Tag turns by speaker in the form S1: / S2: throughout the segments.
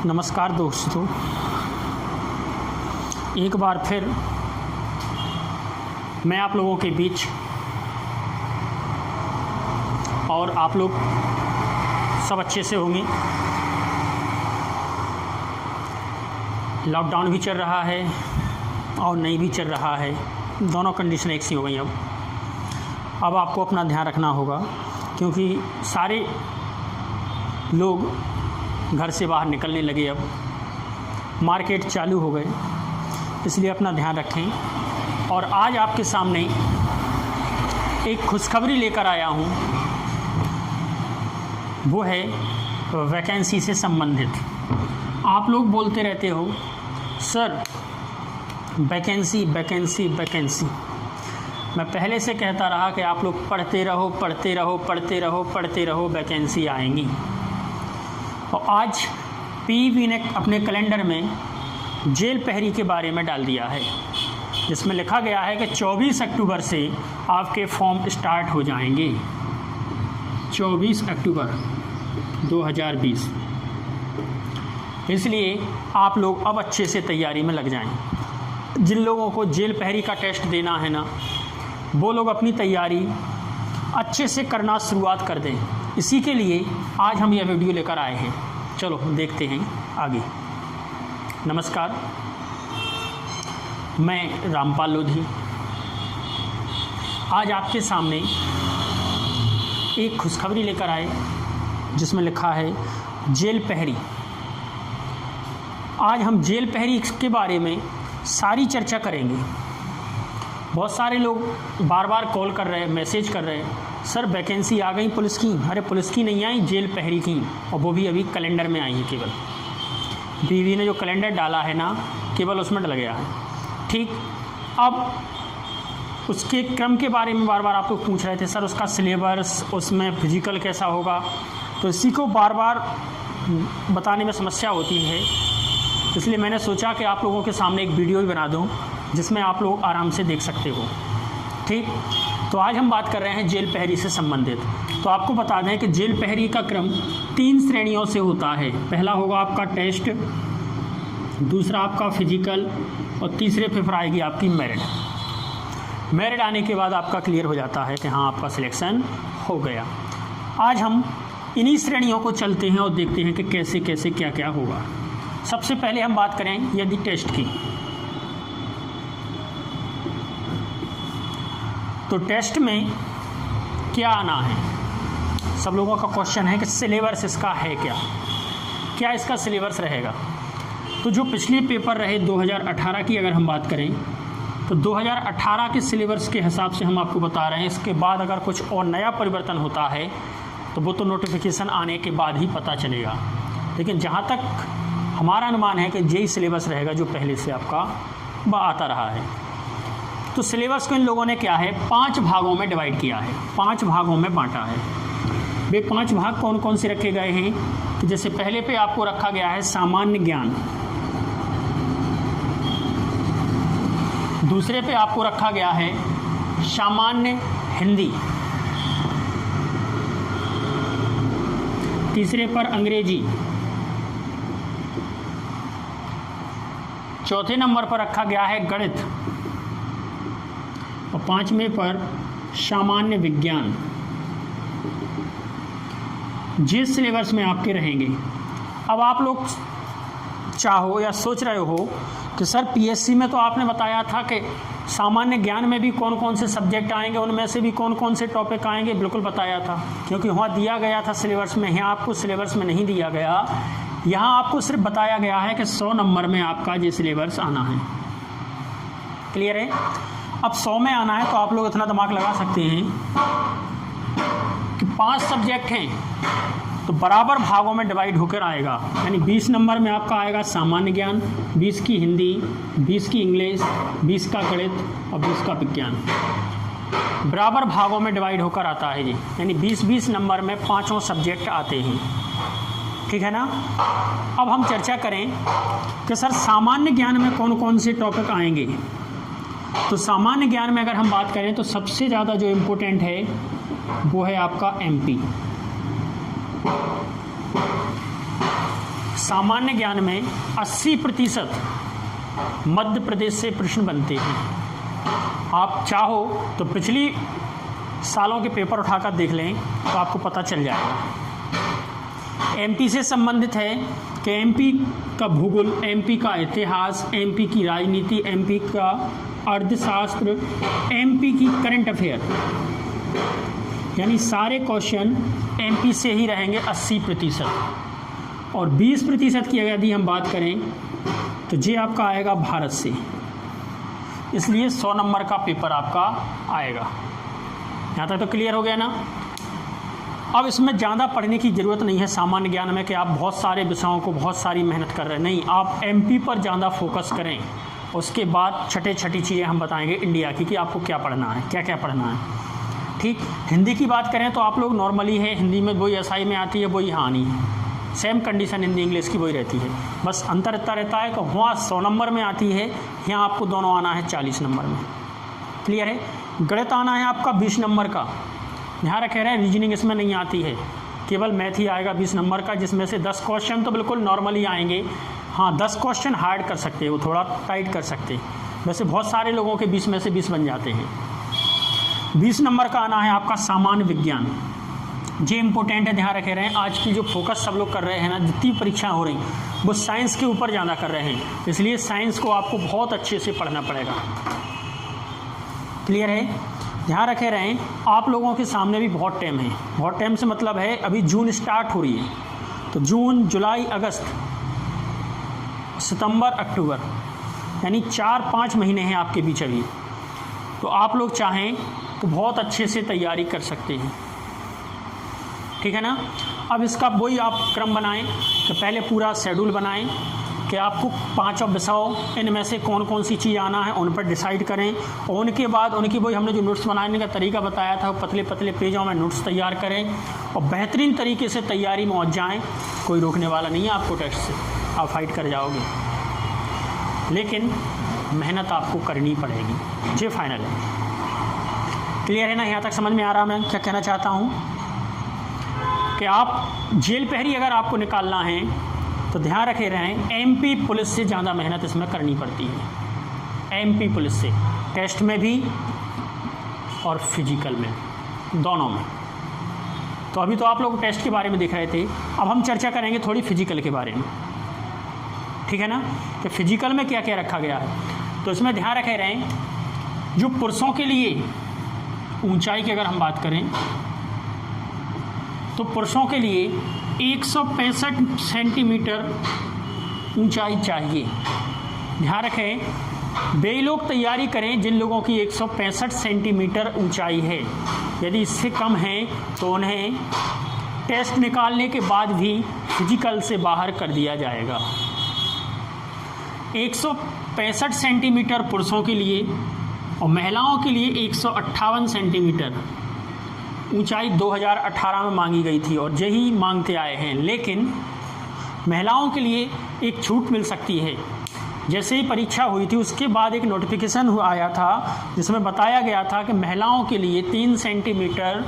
S1: नमस्कार दोस्तों, एक बार फिर मैं आप लोगों के बीच और आप लोग सब अच्छे से होंगे। लॉकडाउन भी चल रहा है और नहीं भी चल रहा है, दोनों कंडीशन एक सी हो गई। अब आपको अपना ध्यान रखना होगा क्योंकि सारे लोग घर से बाहर निकलने लगे। अब मार्केट चालू हो गए, इसलिए अपना ध्यान रखें। और आज आपके सामने एक खुशखबरी लेकर आया हूँ, वो है वैकेंसी से संबंधित। आप लोग बोलते रहते हो सर वैकेंसी वैकेंसी वैकेंसी। मैं पहले से कहता रहा कि आप लोग पढ़ते रहो पढ़ते रहो पढ़ते रहो पढ़ते रहो, वैकेंसी आएंगी। और आज पीईबी ने अपने कैलेंडर में जेल पहरी के बारे में डाल दिया है, जिसमें लिखा गया है कि 24 अक्टूबर से आपके फॉर्म स्टार्ट हो जाएंगे। 24 अक्टूबर 2020। इसलिए आप लोग अब अच्छे से तैयारी में लग जाएं। जिन लोगों को जेल पहरी का टेस्ट देना है ना, वो लोग अपनी तैयारी अच्छे से करना शुरुआत कर दें। इसी के लिए आज हम यह वीडियो लेकर आए हैं। चलो देखते हैं आगे। नमस्कार, मैं रामपाल लोधी आज आपके सामने एक खुशखबरी लेकर आए, जिसमें लिखा है जेल पहरी। आज हम जेल पहरी के बारे में सारी चर्चा करेंगे। बहुत सारे लोग बार बार कॉल कर रहे हैं, मैसेज कर रहे हैं, सर वैकेंसी आ गई पुलिस की। अरे पुलिस की नहीं आई, जेल पहरी की, और वो भी अभी कैलेंडर में आई है। केवल बीवी ने जो कैलेंडर डाला है ना, केवल उसमें डल गया है। ठीक, अब उसके क्रम के बारे में बार बार आप लोग पूछ रहे थे, सर उसका सिलेबस, उसमें फिजिकल कैसा होगा। तो इसी को बार बार बताने में समस्या होती है, इसलिए मैंने सोचा कि आप लोगों के सामने एक वीडियो भी बना दूं, जिसमें आप लोग आराम से देख सकते हो। ठीक, तो आज हम बात कर रहे हैं जेल पहरी से संबंधित। तो आपको बता दें कि जेल पहरी का क्रम 3 श्रेणियों से होता है। पहला होगा आपका टेस्ट, दूसरा आपका फिजिकल, और तीसरे पे फिर आएगी आपकी मेरिट। मेरिट आने के बाद आपका क्लियर हो जाता है कि हाँ आपका सिलेक्शन हो गया। आज हम इन्हीं श्रेणियों को चलते हैं और देखते हैं कि कैसे कैसे क्या क्या होगा। सबसे पहले हम बात करें यदि टेस्ट की, तो टेस्ट में क्या आना है। सब लोगों का क्वेश्चन है कि सिलेबस इसका है क्या इसका सिलेबस रहेगा। तो जो पिछले पेपर रहे 2018 की अगर हम बात करें, तो 2018 के सिलेबस के हिसाब से हम आपको बता रहे हैं। इसके बाद अगर कुछ और नया परिवर्तन होता है तो वो तो नोटिफिकेशन आने के बाद ही पता चलेगा। लेकिन जहाँ तक हमारा अनुमान है कि यही सिलेबस रहेगा जो पहले से आपका आता रहा है। तो सिलेबस को इन लोगों ने क्या है, 5 भागों में डिवाइड किया है, 5 भागों में बांटा है। वे 5 भाग कौन कौन से रखे गए हैं कि जैसे पहले पे आपको रखा गया है सामान्य ज्ञान, दूसरे पे आपको रखा गया है सामान्य हिंदी, तीसरे पर अंग्रेजी, चौथे नंबर पर रखा गया है गणित, और 5वें पर सामान्य विज्ञान। जिस सिलेबस में आपके रहेंगे। अब आप लोग चाहो या सोच रहे हो कि सर पीएससी में तो आपने बताया था कि सामान्य ज्ञान में भी कौन कौन से सब्जेक्ट आएंगे, उनमें से भी कौन कौन से टॉपिक आएंगे। बिल्कुल बताया था, क्योंकि वहाँ दिया गया था सिलेबस में। यहाँ आपको सिलेबस में नहीं दिया गया, यहाँ आपको सिर्फ बताया गया है कि 100 नंबर में आपका ये सिलेबस आना है। क्लियर है। अब 100 में आना है तो आप लोग इतना दिमाग लगा सकते हैं कि 5 सब्जेक्ट हैं तो बराबर भागों में डिवाइड होकर आएगा। यानी 20 नंबर में आपका आएगा सामान्य ज्ञान, 20 की हिंदी, 20 की इंग्लिश, 20 का गणित और 20 का विज्ञान। बराबर भागों में डिवाइड होकर आता है जी, यानी 20-20 नंबर में 5 सब्जेक्ट आते हैं। ठीक है ना। अब हम चर्चा करें कि सर सामान्य ज्ञान में कौन कौन से टॉपिक आएंगे। तो सामान्य ज्ञान में अगर हम बात करें तो सबसे ज़्यादा जो इम्पोर्टेंट है वो है आपका एमपी। सामान्य ज्ञान में 80% मध्य प्रदेश से प्रश्न बनते हैं। आप चाहो तो पिछली सालों के पेपर उठाकर देख लें तो आपको पता चल जाएगा। एमपी से संबंधित है कि एमपी का भूगोल, एमपी का इतिहास, एमपी की राजनीति, एमपी का अर्थशास्त्र, एमपी की करंट अफेयर, यानी सारे क्वेश्चन एमपी से ही रहेंगे 80%। और 20% की यदि हम बात करें तो ये आपका आएगा भारत से, इसलिए 100 नंबर का पेपर आपका आएगा। यहाँ तक तो क्लियर हो गया ना। अब इसमें ज़्यादा पढ़ने की ज़रूरत नहीं है सामान्य ज्ञान में कि आप बहुत सारे विषयों को बहुत सारी मेहनत कर रहे हैं, नहीं, आप एमपी पर ज़्यादा फोकस करें। उसके बाद छठी चीज़ें हम बताएंगे इंडिया की कि आपको क्या पढ़ना है, क्या क्या पढ़ना है। ठीक, हिंदी की बात करें तो आप लोग नॉर्मली है, हिंदी में वही एसआई में आती है, वही हाँ नहीं है, सेम कंडीशन हिंदी इंग्लिश की वही रहती है, बस अंतर इतना रहता है कि वहाँ 100 नंबर में आती है, यहाँ आपको दोनों आना है 40 नंबर में। क्लियर है। गणित आना है आपका 20 नंबर का, ध्यान रखे रहे, रीजनिंग इसमें नहीं आती है, केवल मैथ ही आएगा 20 नंबर का, जिसमें से 10 क्वेश्चन तो बिल्कुल नॉर्मली आएंगे। हाँ, 10 क्वेश्चन हार्ड कर सकते हैं, वो थोड़ा टाइट कर सकते हैं, वैसे बहुत सारे लोगों के 20 में से 20 बन जाते हैं। 20 नंबर का आना है आपका सामान्य विज्ञान, ये इंपॉर्टेंट है, ध्यान रखे रहे हैं। आज की जो फोकस सब लोग कर रहे हैं ना, जितनी परीक्षाएं हो रही वो साइंस के ऊपर ज़्यादा कर रहे हैं, इसलिए साइंस को आपको बहुत अच्छे से पढ़ना पड़ेगा। क्लियर है। ध्यान रखे रहें, आप लोगों के सामने भी बहुत टाइम है, बहुत टाइम से मतलब है अभी जून स्टार्ट हो रही है, तो जून, जुलाई, अगस्त, सितंबर, अक्टूबर, यानी 4-5 महीने हैं आपके बीच अभी। तो आप लोग चाहें तो बहुत अच्छे से तैयारी कर सकते हैं, ठीक है ना। अब इसका वही आप क्रम बनाएं कि पहले पूरा शेड्यूल बनाएं कि आपको 5 विषयों इनमें से कौन कौन सी चीज़ आना है, उन पर डिसाइड करें, और उनके बाद उनकी वही हमने जो नोट्स बनाने का तरीका बताया था, पतले पतले पेजों में नोट्स तैयार करें और बेहतरीन तरीके से तैयारी में पहुँच जाएँ। कोई रोकने वाला नहीं है आपको टेस्ट से, आप फाइट कर जाओगे, लेकिन मेहनत आपको करनी पड़ेगी, ये फाइनल है। क्लियर है ना। यहाँ तक समझ में आ रहा मैं क्या कहना चाहता हूँ कि आप जेल पहरी अगर आपको निकालना है तो ध्यान रखे रहें, एमपी पुलिस से ज़्यादा मेहनत इसमें करनी पड़ती है, एमपी पुलिस से, टेस्ट में भी और फिजिकल में, दोनों में। तो अभी तो आप लोग टेस्ट के बारे में देख रहे थे, अब हम चर्चा करेंगे थोड़ी फिजिकल के बारे में, ठीक है ना, कि फिजिकल में क्या क्या रखा गया है। तो इसमें ध्यान रखे रहें, जो पुरुषों के लिए ऊंचाई की अगर हम बात करें तो पुरुषों के लिए 165 सेंटीमीटर ऊंचाई चाहिए। ध्यान रखें, वे लोग तैयारी करें जिन लोगों की 165 सेंटीमीटर ऊंचाई है, यदि इससे कम है तो उन्हें टेस्ट निकालने के बाद भी फिजिकल से बाहर कर दिया जाएगा। 165 सेंटीमीटर पुरुषों के लिए और महिलाओं के लिए 158 सेंटीमीटर ऊंचाई 2018 में मांगी गई थी और यही मांगते आए हैं। लेकिन महिलाओं के लिए एक छूट मिल सकती है। जैसे ही परीक्षा हुई थी उसके बाद एक नोटिफिकेशन आया था जिसमें बताया गया था कि महिलाओं के लिए 3 सेंटीमीटर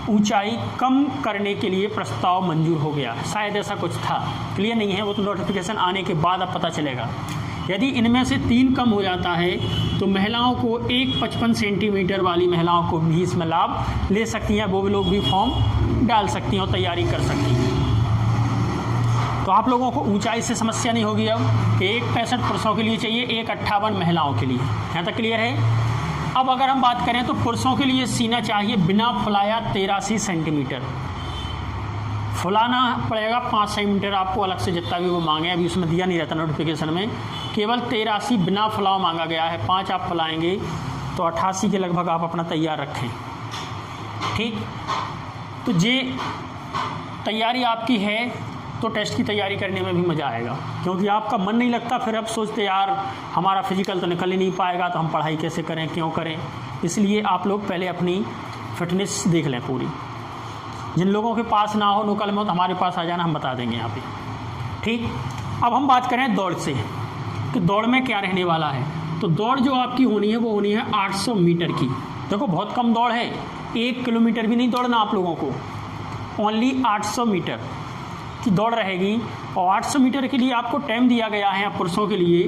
S1: ऊंचाई कम करने के लिए प्रस्ताव मंजूर हो गया, शायद ऐसा कुछ था, क्लियर नहीं है, वो तो नोटिफिकेशन आने के बाद अब पता चलेगा। यदि इनमें से 3 कम हो जाता है तो महिलाओं को 155 सेंटीमीटर वाली महिलाओं को भी इसमें लाभ ले सकती हैं, वो भी लोग भी फॉर्म डाल सकती हैं और तैयारी कर सकती हैं। तो आप लोगों को ऊंचाई से समस्या नहीं होगी अब कि 165 पुरुषों के लिए चाहिए, 158 महिलाओं के लिए। यहाँ तक क्लियर है। अब अगर हम बात करें तो पुरुषों के लिए सीना चाहिए बिना फुलाया 83 सेंटीमीटर, फुलाना पड़ेगा 5 सेंटीमीटर आपको अलग से, जितना भी वो मांगे, अभी उसमें दिया नहीं रहता नोटिफिकेशन में, केवल 83 बिना फुलाव मांगा गया है। 5 आप फुलाएंगे तो 88 के लगभग आप अपना तैयार रखें, ठीक। तो ये तैयारी आपकी है तो टेस्ट की तैयारी करने में भी मज़ा आएगा, क्योंकि आपका मन नहीं लगता, फिर अब सोचते यार हमारा फिजिकल तो निकल ही नहीं पाएगा तो हम पढ़ाई कैसे करें, क्यों करें। इसलिए आप लोग पहले अपनी फिटनेस देख लें पूरी। जिन लोगों के पास ना हो, लोकल में हो, तो हमारे पास आ जाना, हम बता देंगे यहाँ पे, ठीक। अब हम बात करें दौड़ से कि दौड़ में क्या रहने वाला है। तो दौड़ जो आपकी होनी है वो होनी है 800 मीटर की। देखो बहुत कम दौड़ है, 1 किलोमीटर भी नहीं दौड़ना आप लोगों को, ओनली 800 मीटर। की दौड़ रहेगी और 800 मीटर के लिए आपको टाइम दिया गया है पुरुषों के लिए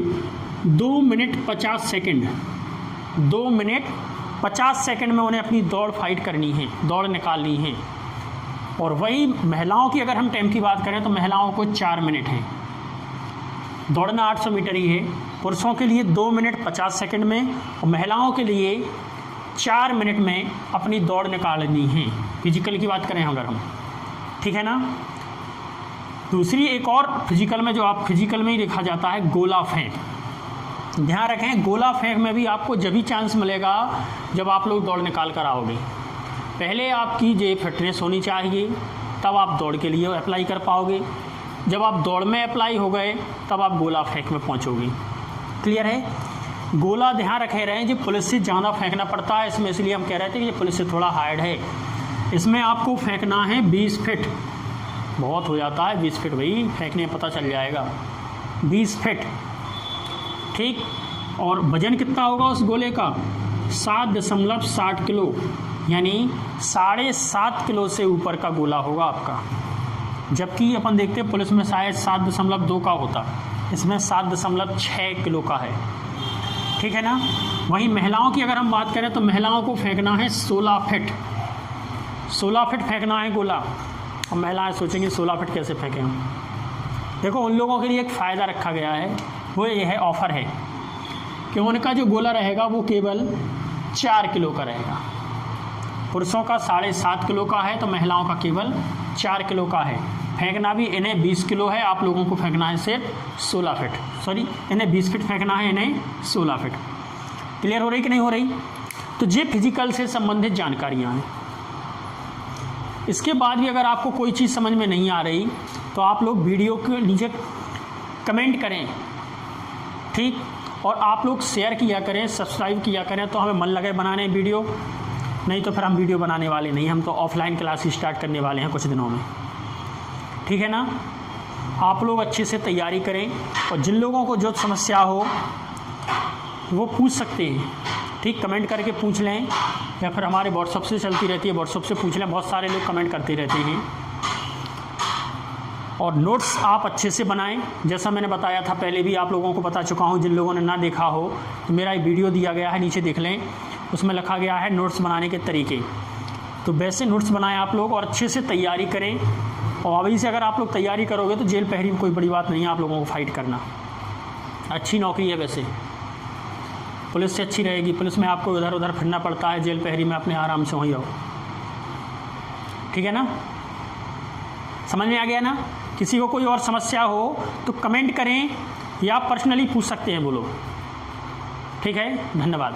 S1: 2 मिनट 50 सेकंड। 2 मिनट 50 सेकंड में उन्हें अपनी दौड़ फाइट करनी है, दौड़ निकालनी है। और वही महिलाओं की अगर हम टाइम की बात करें तो महिलाओं को 4 मिनट है। दौड़ना 800 मीटर ही है, पुरुषों के लिए 2 मिनट 50 सेकंड में और महिलाओं के लिए 4 मिनट में अपनी दौड़ निकालनी है, फिजिकल की बात करें अगर हम, ठीक है ना। दूसरी एक और फिजिकल में जो आप फिजिकल में ही देखा जाता है गोला फेंक। ध्यान रखें, गोला फेंक में भी आपको जब भी चांस मिलेगा जब आप लोग दौड़ निकाल कर आओगे। पहले आपकी जे फिटनेस होनी चाहिए, तब आप दौड़ के लिए अप्लाई कर पाओगे। जब आप दौड़ में अप्लाई हो गए तब आप गोला फेंक में पहुंचोगे। क्लियर है। गोला ध्यान रखे रहें जो पुलिस से ज़्यादा फेंकना पड़ता है इसमें, इसलिए हम कह रहे थे कि ये पुलिस से थोड़ा हार्ड है। इसमें आपको फेंकना है 20 फीट, बहुत हो जाता है 20 फीट, भाई फेंकने पता चल जाएगा 20 फीट, ठीक। और वजन कितना होगा उस गोले का? 7.60 किलो, यानी 7.5 किलो से ऊपर का गोला होगा आपका। जबकि अपन देखते हैं पुलिस में शायद 7.2 का होता, इसमें 7.6 किलो का है, ठीक है ना। वहीं महिलाओं की अगर हम बात करें तो महिलाओं को फेंकना है 16 फीट। 16 फीट फेंकना है गोला। और महिलाएं सोचेंगी 16 फीट कैसे फेंकें हम। देखो उन लोगों के लिए एक फ़ायदा रखा गया है, वो ये है, ऑफ़र है कि उनका जो गोला रहेगा वो केवल 4 किलो का रहेगा। पुरुषों का 7.5 किलो का है तो महिलाओं का केवल 4 किलो का है। फेंकना भी इन्हें 20 किलो है, आप लोगों को फेंकना है सिर्फ 16 फीट, सॉरी इन्हें 20 फीट फेंकना है, इन्हें 16 फीट। क्लियर हो रही कि नहीं हो रही? तो ये फिजिकल से संबंधित जानकारियाँ हैं। इसके बाद भी अगर आपको कोई चीज़ समझ में नहीं आ रही तो आप लोग वीडियो के नीचे कमेंट करें, ठीक। और आप लोग शेयर किया करें, सब्सक्राइब किया करें तो हमें मन लगे बनाने वीडियो, नहीं तो फिर हम वीडियो बनाने वाले नहीं, हम तो ऑफलाइन क्लास स्टार्ट करने वाले हैं कुछ दिनों में, ठीक है ना। आप लोग अच्छे से तैयारी करें और जिन लोगों को जो समस्या हो वो पूछ सकते हैं, ठीक, कमेंट करके पूछ लें या फिर हमारे व्हाट्सअप से चलती रहती है, व्हाट्सअप से पूछ लें, बहुत सारे लोग कमेंट करते रहते हैं। और नोट्स आप अच्छे से बनाएं, जैसा मैंने बताया था पहले भी आप लोगों को बता चुका हूं। जिन लोगों ने ना देखा हो तो मेरा एक वीडियो दिया गया है, नीचे देख लें, उसमें लिखा गया है नोट्स बनाने के तरीके। तो वैसे नोट्स बनाएं आप लोग और अच्छे से तैयारी करें। और अभी से अगर आप लोग तैयारी करोगे तो जेल पहरी में कोई बड़ी बात नहीं है आप लोगों को फाइट करना। अच्छी नौकरी है वैसे, पुलिस से अच्छी रहेगी। पुलिस में आपको इधर उधर फिरना पड़ता है, जेल पहरी में अपने आराम से वहीं रहो, ठीक है ना। समझ में आ गया ना। किसी को कोई और समस्या हो तो कमेंट करें या पर्सनली पूछ सकते हैं, बोलो, ठीक है। धन्यवाद।